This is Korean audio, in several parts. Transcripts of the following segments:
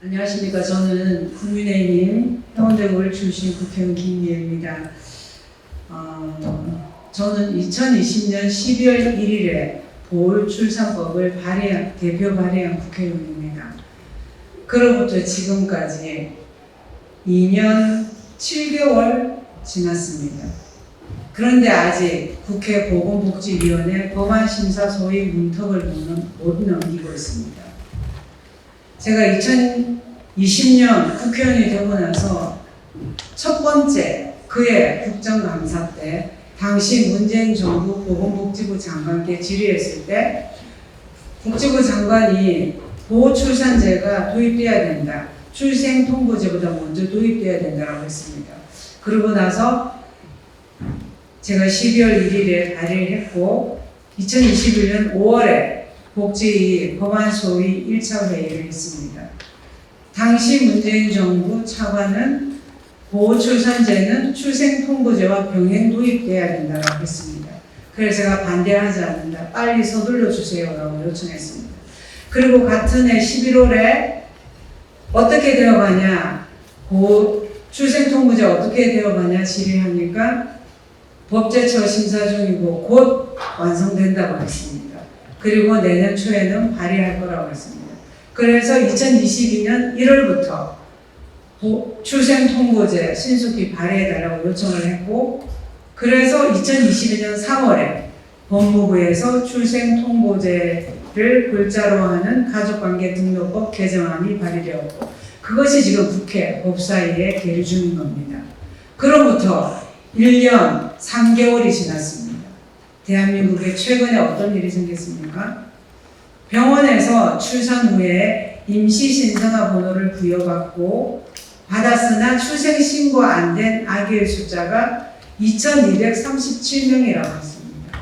안녕하십니까. 저는 국민의힘 해운대구를 출신 국회의원 김미애입니다. 저는 2020년 12월 1일에 보홀출산법을 대표 발의한 국회의원입니다. 그로부터 지금까지 2년 7개월 지났습니다. 그런데 아직 국회 보건복지위원회 법안심사 소위 문턱을 못 넘기고 있습니다. 제가 2020년 국회의원이 되고 나서 첫 번째 그해 국정감사 때 당시 문재인 정부 보건복지부 장관께 질의했을 때 복지부 장관이 보호출산제가 도입돼야 된다. 출생통보제보다 먼저 도입돼야 된다고 했습니다. 그러고 나서 제가 12월 1일에 발의를 했고 2021년 5월에 복지위 법안 소위 1차 회의를 했습니다. 당시 문재인 정부 차관은 보호출산제는 출생통보제와 병행 도입돼야 된다고 했습니다. 그래서 제가 반대하지 않는다. 빨리 서둘러 주세요라고 요청했습니다. 그리고 같은 해 11월에 어떻게 되어가냐, 출생통보제 어떻게 되어가냐 질의하니까 법제처 심사 중이고 곧 완성된다고 했습니다. 그리고 내년 초에는 발의할 거라고 했습니다. 그래서 2022년 1월부터 출생통보제 신속히 발의해달라고 요청을 했고, 그래서 2022년 3월에 법무부에서 출생통보제를 글자로 하는 가족관계등록법 개정안이 발의되었고, 그것이 지금 국회 법사위에 계류 중인 겁니다. 그로부터 1년 3개월이 지났습니다. 대한민국에 최근에 어떤 일이 생겼습니까? 병원에서 출산 후에 임시신생아 번호를 부여받고 받았으나 출생신고 안 된 아기의 숫자가 2,237명이라고 했습니다.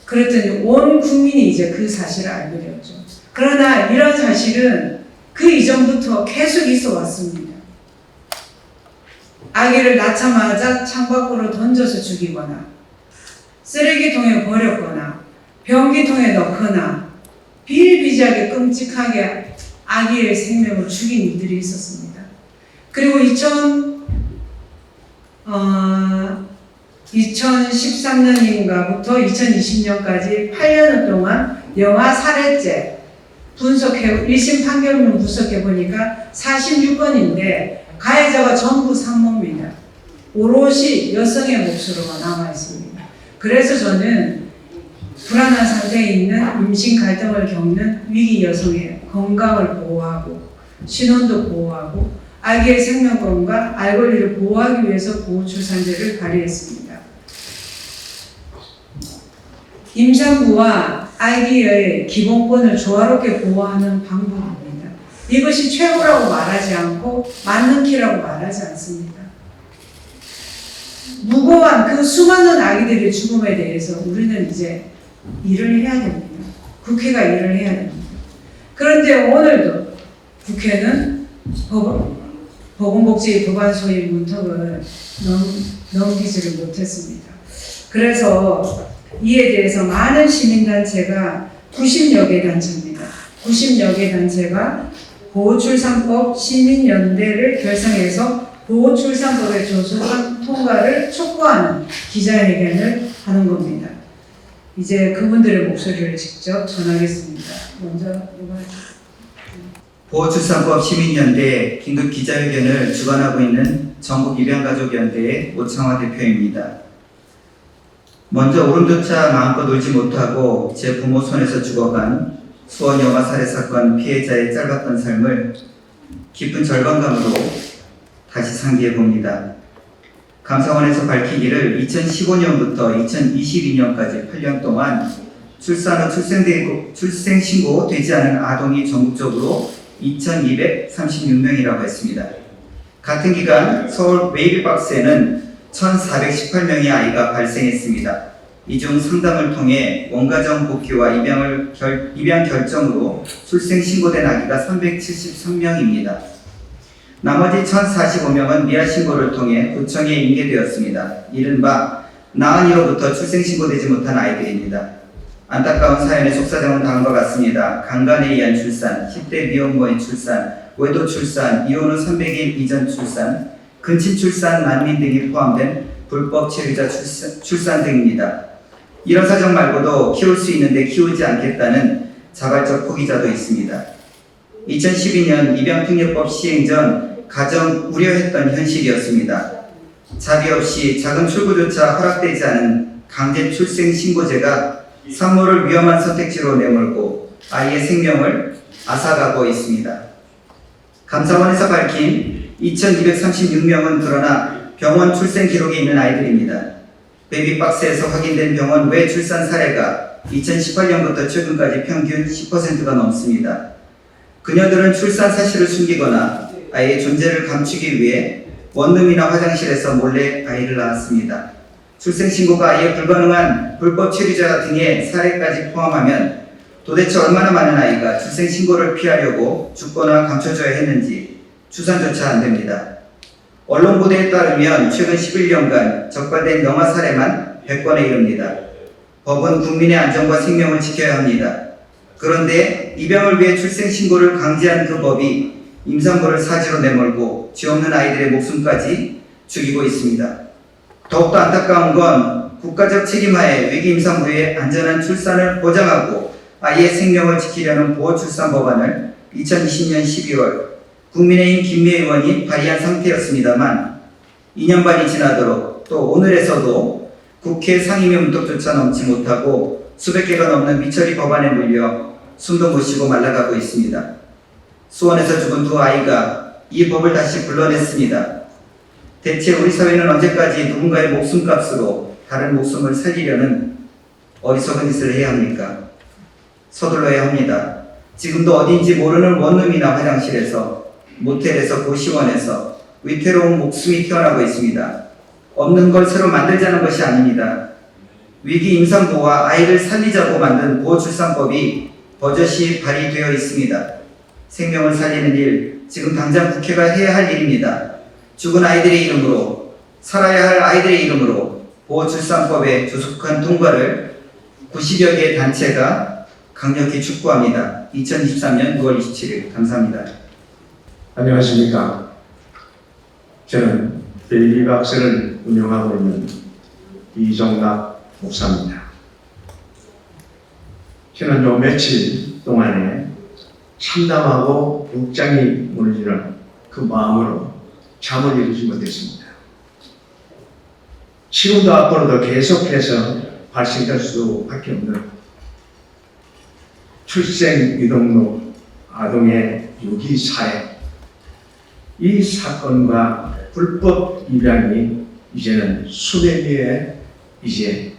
그랬더니 온 국민이 이제 그 사실을 알게 되었죠. 그러나 이런 사실은 그 이전부터 계속 있어 왔습니다. 아기를 낳자마자 창밖으로 던져서 죽이거나 쓰레기통에 버렸거나 변기통에 넣거나 비일비재하게 끔찍하게 아기의 생명을 죽인 일들이 있었습니다. 그리고 2013년인가부터 2020년까지 8년 동안 영아 살해죄 분석해 1심 판결문 분석해 보니까 46건인데 가해자가 전부 산모입니다. 오롯이 여성의 몫으로만 남아 있습니다. 그래서 저는 불안한 상태에 있는 임신 갈등을 겪는 위기 여성의 건강을 보호하고 신원도 보호하고 아기의 생명권과 알 권리를 보호하기 위해서 보호출산제를 발의했습니다. 임산부와 아기의 기본권을 조화롭게 보호하는 방법입니다. 이것이 최고라고 말하지 않고 맞는 키라고 말하지 않습니다. 무고한 그 수많은 아기들의 죽음에 대해서 우리는 이제 일을 해야 됩니다. 국회가 일을 해야 됩니다. 그런데 오늘도 국회는 보건복지 법안 소위 문턱을 넘기지를 못했습니다. 그래서 이에 대해서 많은 시민단체가 90여 개 단체입니다. 90여 개 단체가 보호출산법 시민연대를 결성해서 보호출산법의 조속한 통과를 촉구하는 기자회견을 하는 겁니다. 이제 그분들의 목소리를 직접 전하겠습니다. 먼저 누가 보호출산법 시민연대 긴급 기자회견을 주관하고 있는 전국입양가족연대의 오창화 대표입니다. 먼저 오름조차 마음껏 울지 못하고 제 부모 손에서 죽어간 수원 영아 살해 사건 피해자의 짧았던 삶을 깊은 절망감으로 다시 상기해 봅니다. 감사원에서 밝히기를 2015년부터 2022년까지 8년 동안 출산 후 출생신고 되지 않은 아동이 전국적으로 2,236명이라고 했습니다. 같은 기간 서울 웨이비박스에는 1,418명의 아이가 발생했습니다. 이 중 상담을 통해 원가정 복귀와 입양 결정으로 출생신고된 아기가 373명입니다. 나머지 1,045명은 미아신고를 통해 구청에 인계되었습니다. 이른바 나은이로부터 출생신고되지 못한 아이들입니다. 안타까운 사연에 속사정은 다음과 같습니다. 강간에 의한 출산, 10대 미혼모의 출산, 외도 출산, 이혼 후 300일 이전 출산, 근친 출산, 난민 등이 포함된 불법 체류자 출산 등입니다. 이런 사정 말고도 키울 수 있는데 키우지 않겠다는 자발적 포기자도 있습니다. 2012년 입양특례법 시행 전 가정 우려했던 현실이었습니다. 자비 없이 작은 출구조차 허락되지 않은 강제 출생 신고제가 산모를 위험한 선택지로 내몰고 아이의 생명을 앗아가고 있습니다. 감사원에서 밝힌 2236명은 그러나 병원 출생 기록이 있는 아이들입니다. 베이비박스에서 확인된 병원 외 출산 사례가 2018년부터 최근까지 평균 10%가 넘습니다. 그녀들은 출산 사실을 숨기거나 아이의 존재를 감추기 위해 원룸이나 화장실에서 몰래 아이를 낳았습니다. 출생신고가 아예 불가능한 불법 체류자 등의 사례까지 포함하면 도대체 얼마나 많은 아이가 출생신고를 피하려고 죽거나 감춰져야 했는지 추산조차 안 됩니다. 언론 보도에 따르면 최근 11년간 적발된 영아 사례만 100건에 이릅니다. 법은 국민의 안전과 생명을 지켜야 합니다. 그런데 입양을 위해 출생신고를 강제한 그 법이 임산부를 사지로 내몰고 죄 없는 아이들의 목숨까지 죽이고 있습니다. 더욱더 안타까운 건 국가적 책임하에 위기 임산부의 안전한 출산을 보장하고 아이의 생명을 지키려는 보호출산법안을 2020년 12월 국민의힘 김미애 의원이 발의한 상태였습니다만 2년 반이 지나도록 또 오늘에서도 국회 상임위 문턱조차 넘지 못하고 수백 개가 넘는 미처리 법안에 물려 숨도 못 쉬고 말라가고 있습니다. 수원에서 죽은 두 아이가 이 법을 다시 불러냈습니다. 대체 우리 사회는 언제까지 누군가의 목숨값으로 다른 목숨을 살리려는 어리석은 짓을 해야 합니까? 서둘러야 합니다. 지금도 어딘지 모르는 원룸이나 화장실에서, 모텔에서, 고시원에서 위태로운 목숨이 태어나고 있습니다. 없는 걸 새로 만들자는 것이 아닙니다. 위기 임산부와 아이를 살리자고 만든 보호출산법이 버젓이 발의되어 있습니다. 생명을 살리는 일, 지금 당장 국회가 해야 할 일입니다. 죽은 아이들의 이름으로, 살아야 할 아이들의 이름으로 보호출산법의 조속한 통과를 90여 개의 단체가 강력히 촉구합니다. 2023년 6월 27일 감사합니다. 안녕하십니까. 저는 베이비박스를 운영하고 있는 이종락 목사입니다. 저는 요 며칠 동안에 참담하고 육장이 무너지는 그 마음으로 잠을 이루지 못했습니다. 지금도 앞으로도 계속해서 발생될 수밖에 없는 출생 유동록 아동의 유기 사회, 이 사건과 불법 입양이 이제는 수백 개에 이제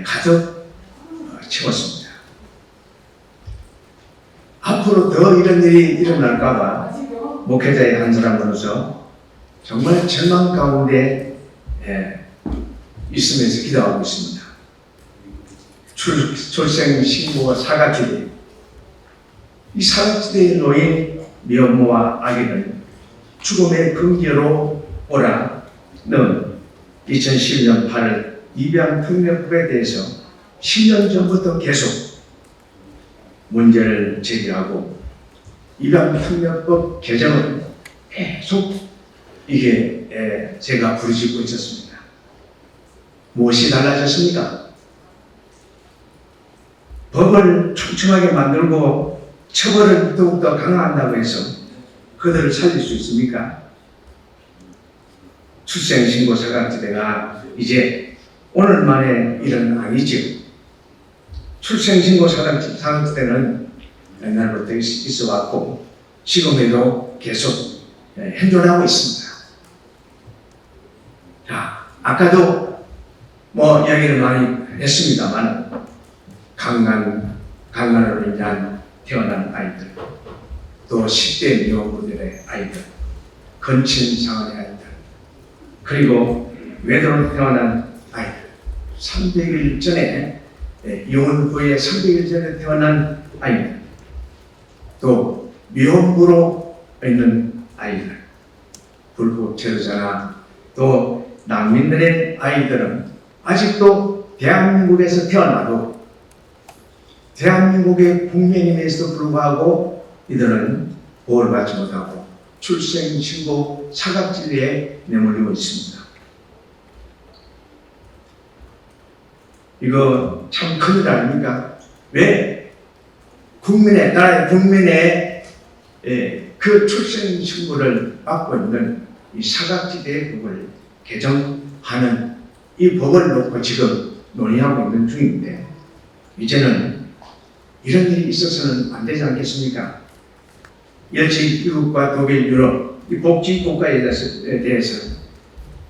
가득 채웠습니다. 앞으로 더 이런 일이 일어날까봐 목회자의 한 사람으로서 정말 절망 가운데 있으면서 기도하고 있습니다. 출생 신고가 사각지대, 이 사각지대에 놓인 미혼모와 아기는 죽음의 근교로 오라는 2011년 8월 입양특례법에 대해서 10년 전부터 계속 문제를 제기하고 입양특례법 개정을 계속 이게 제가 부르짖고 있었습니다. 무엇이 달라졌습니까? 법을 촘촘하게 만들고 처벌을 더욱더 강화한다고 해서 그들을 살릴 수 있습니까? 출생신고 사각지대가 이제 오늘 만의 일은 아니죠. 출생신고 사각지대는 옛날부터 있어 왔고 지금에도 계속 현존하고 있습니다. 자, 아까도 이야기를 많이 했습니다만 강간으로 인한 태어난 아이들, 또 10대 미혼모들의 아이들, 건친 상환의 아이들, 그리고 외도로 태어난 아이들, 300일 전에 이혼 후에 300일 전에 태어난 아이들, 또 미혼부로 있는 아이들, 불법 체류자나 또 난민들의 아이들은 아직도 대한민국에서 태어나도 대한민국의 국민임에도 불구하고 이들은 보호를 받지 못하고 출생신고 사각지대에 내몰리고 있습니다. 이거 참 큰일 아닙니까? 왜 나라의 국민의 그 출생신고를 받고 있는 이 사각지대 법을 개정하는 이 법을 놓고 지금 논의하고 있는 중인데, 이제는 이런 일이 있어서는 안 되지 않겠습니까? 열치 미국과 독일, 유럽 이 복지 국가에 대해서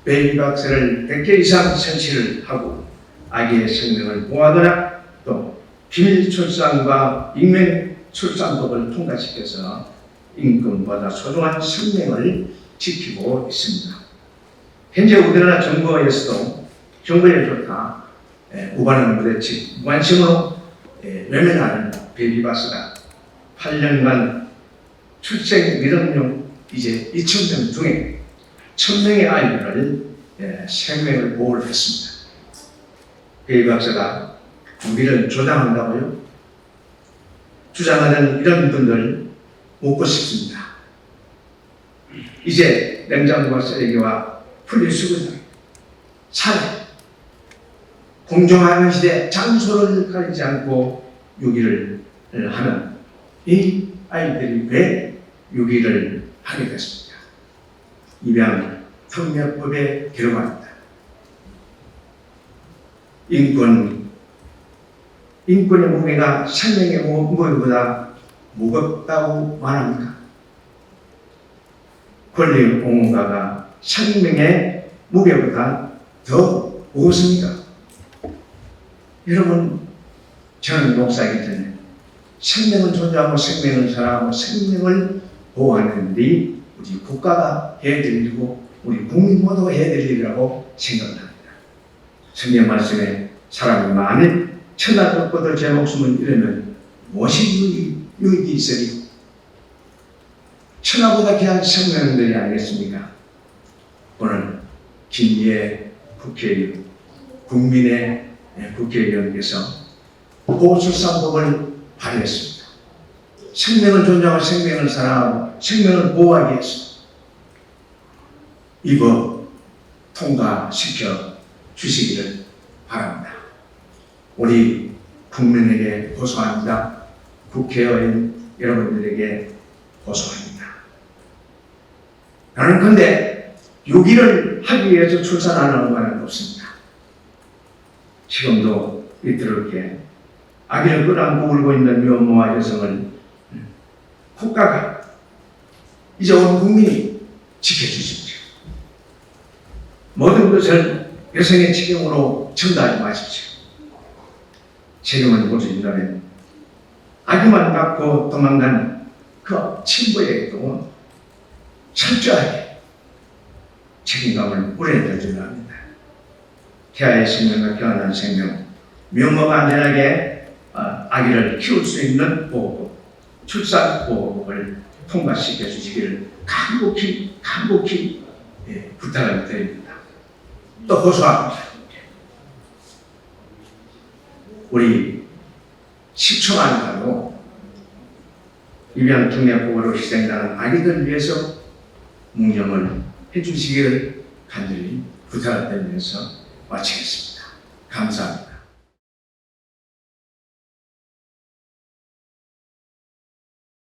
베이비박스를 100개 이상 설치를 하고 아기의 생명을 보호하거나 또 비밀 출산과 익명 출산법을 통과시켜서 임금보다 소중한 생명을 지키고 있습니다. 현재 우리나라 정부에서도 정부에 좋다 무관한 무대책 무관심으로 외면하는 베이비박스가 8년간 출생 미등용 이제 2,000명 중에 1,000명의 아이들을 생명을 보호를 했습니다. 베이비박스가 우리를 조장한다고요? 주장하는 이런 분들 묻고 싶습니다. 이제 냉장고와 쓰레기와 분리수거장, 사회, 공정한 시대 장소를 가리지 않고 유기를 하는 이 아이들이 왜 유기를 하게 됐습니까? 입양 특례법에 들어갑니다. 인권의 무게가 생명의 무게보다 무겁다고 말합니까? 권리 옹호가가 생명의 무게보다 더 무겁습니까? 여러분, 저는 목사이기 때문에 생명을 존중하고 생명을 사랑하고 생명을 보호하는 일이 우리 국가가 해야 될 일이고 우리 국민 모두가 해야 될 일이라고 생각합니다. 성경 말씀에 사람이 만일 천하 덮고도 제 목숨을 잃으면 무엇이 유익이 있으리요? 천하보다 귀한 생명들이 아니겠습니까? 오늘 김예 국회의원, 국민의 국회의원께서 보호출산법을 발의했습니다. 생명을 존중하고 생명을 사랑하고 생명을 보호하기 위해서 이거 통과시켜 주시기를 바랍니다. 우리 국민에게 호소합니다. 국회의원 여러분들에게 호소합니다. 나는 근데 유기를 하기 위해서 출산하는 것은 없습니다. 지금도 이렇게 아기를 끌어안고 울고 있는 미혼모와 여성을 국가가 이제 온 국민이 지켜주십시오. 모든 것을 여성의 책임으로 전가하지 마십시오. 책임을 묻어준다면 아기만 갖고 도망간 그 친부에게도 철저하게 책임감을 물어야 되려 합니다. 태아의 생명과 태어난 생명, 미혼모가 안전하게 아기를 키울 수 있는 보호법, 출산 보호법을 통과시켜 주시기를 간곡히 부탁을 드립니다. 또 호소합니다. 우리 10초만 가도 입양 특례법으로 희생당한 아기들 위해서 묵념을 해주시기를 간절히 부탁을 드리면서 마치겠습니다. 감사합니다.